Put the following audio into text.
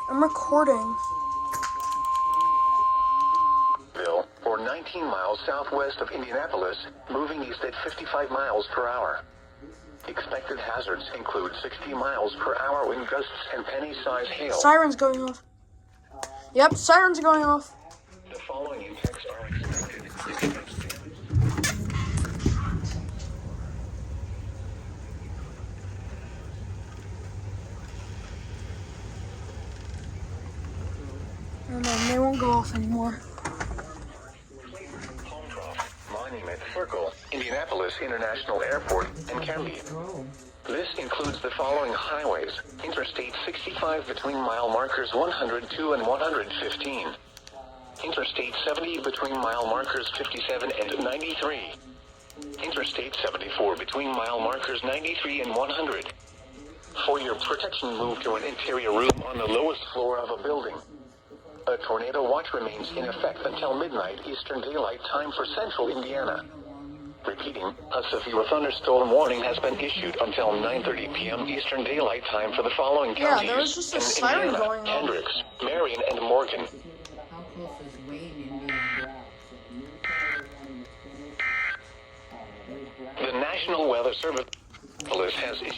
I'm recording. Or 19 miles southwest of Indianapolis, moving east at 55 miles per hour. Expected hazards include 60 miles per hour wind gusts and penny-sized hail. Sirens going off. Yep, sirens are going off. The following impacts are expected. Oh man, they won't go off anymore. Monument Circle, Indianapolis International Airport, and County. This includes the following highways: Interstate 65 between mile markers 102 and 115. Interstate 70 between mile markers 57 and 93. Interstate 74 between mile markers 93 and 100. For your protection, move to an interior room on the lowest floor of a building. A tornado watch remains in effect until midnight Eastern Daylight Time for central Indiana. Repeating, a severe thunderstorm warning has been issued until 9:30 p.m. Eastern Daylight Time for the following counties. Yeah, there was just a in siren Indiana: going on. Hendricks, Marion, and Morgan. How close is Wayne in being black? The National Weather Service has issued